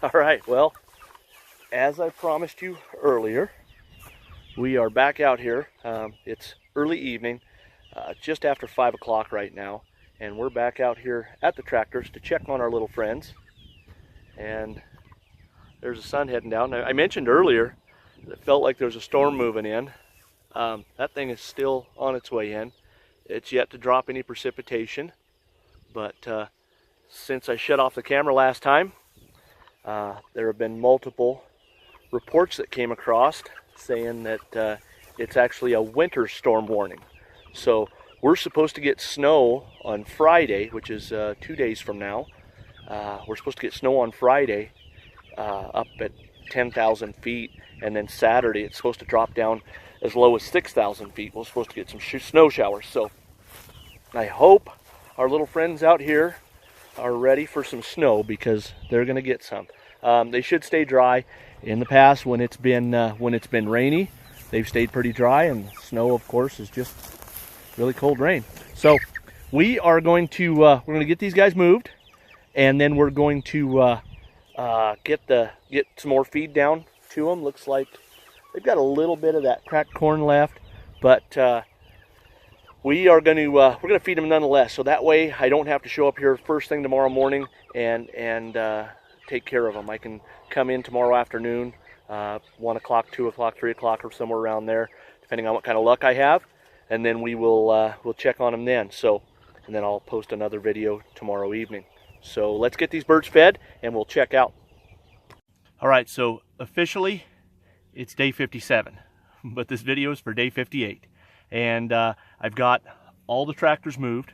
All right, well, as I promised you earlier, we are back out here. It's early evening, just after 5 o'clock right now, and we're back out here at the tractors to check on our little friends. And there's the sun heading down. I mentioned earlier that it felt like there was a storm moving in. That thing is still on its way in. It's yet to drop any precipitation, but since I shut off the camera last time, there have been multiple reports that came across saying that it's actually a winter storm warning. So we're supposed to get snow on Friday, which is 2 days from now. We're supposed to get snow on Friday up at 10,000 feet, and then Saturday it's supposed to drop down as low as 6,000 feet. We're supposed to get some snow showers. So I hope our little friends out here are ready for some snow, because they're going to get some. They should stay dry. In the past, when it's been rainy, they've stayed pretty dry, and snow, of course, is just really cold rain. So we are going to we're going to get these guys moved, and then we're going to get some more feed down to them. Looks like they've got a little bit of that cracked corn left, but we're going to feed them nonetheless. So that way, I don't have to show up here first thing tomorrow morning and take care of them. I can come in tomorrow afternoon, 1 o'clock, 2 o'clock, 3 o'clock, or somewhere around there, depending on what kind of luck I have, and then we'll check on them then. So, and then I'll post another video tomorrow evening. So let's get these birds fed, and we'll check out. All right, so officially it's day 57, but this video is for day 58, and I've got all the tractors moved.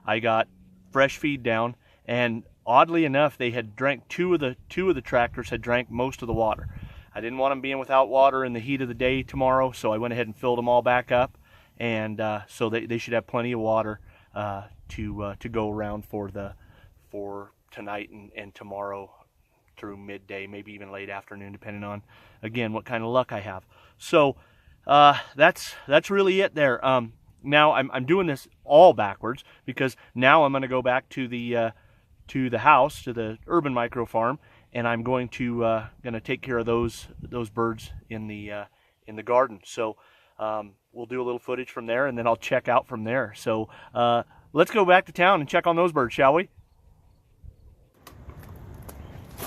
I got fresh feed down, and oddly enough, they had drank two of the tractors had drank most of the water. I didn't want them being without water in the heat of the day tomorrow, so I went ahead and filled them all back up, and so they should have plenty of water to go around for tonight and tomorrow through midday, maybe even late afternoon, depending on, again, what kind of luck I have. So that's really it there. Now I'm doing this all backwards, because now I'm going to go back to the house, to the urban micro farm, and I'm going to take care of those birds in the garden. So we'll do a little footage from there, and then I'll check out from there. So let's go back to town and check on those birds, shall we?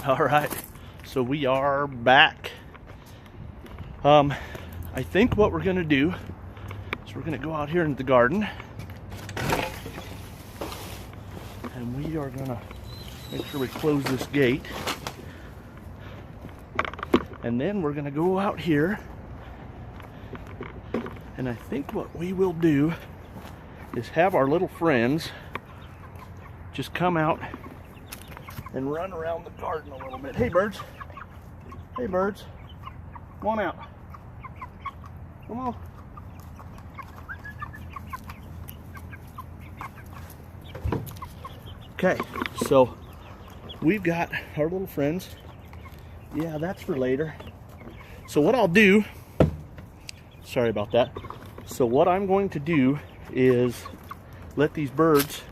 All right, so we are back. I think what we're going to do is we're going to go out here into the garden, and we are going to make sure we close this gate, and then we're going to go out here, and I think what we will do is have our little friends just come out and run around the garden a little bit. Hey birds, come on out, come on. Okay, so we've got our little friends. Yeah, that's for later. So what I'll do, sorry about that. So what I'm going to do is let these birds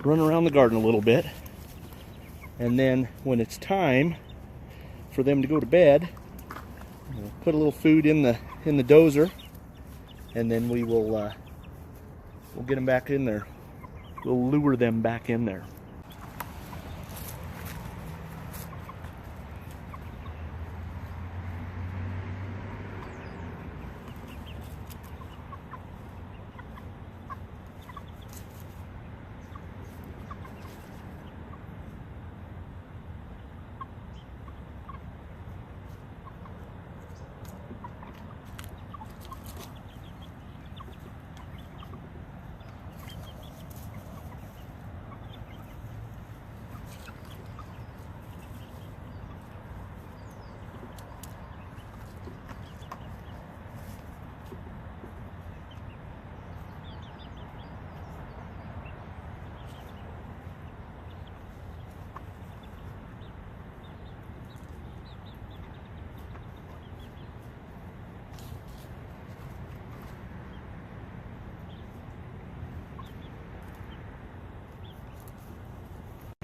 run around the garden a little bit, and then when it's time for them to go to bed, we'll put a little food in the dozer, and then we'll get them back in there. We'll lure them back in there.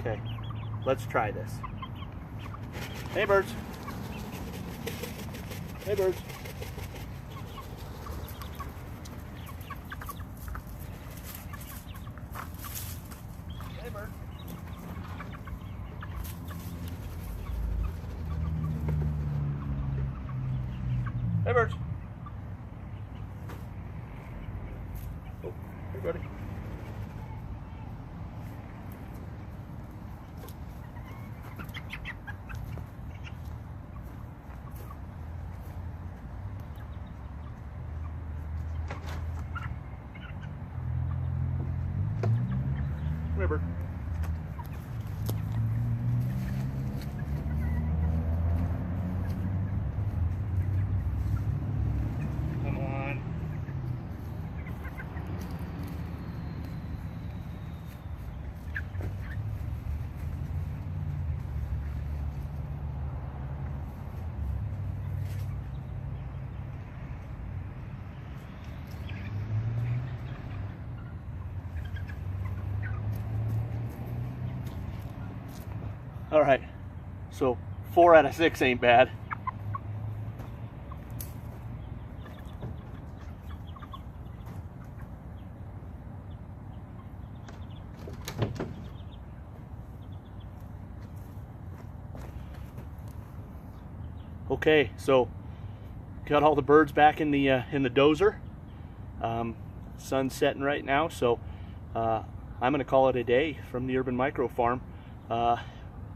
Okay, let's try this. Hey, birds. Hey, birds. Hey, bird. Hey, birds. Oh, hey, buddy. River. Come on. All right, so 4 out of 6 ain't bad. Okay, so got all the birds back in the dozer. Sun's setting right now, so I'm gonna call it a day from the Urban Micro Farm.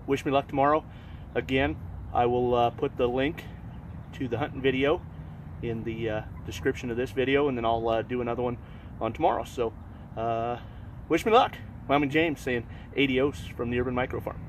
Wish me luck tomorrow. Again, I will put the link to the hunting video in the description of this video, and then I'll do another one on tomorrow. So wish me luck. I'm James saying adios from the Urban Micro Farm.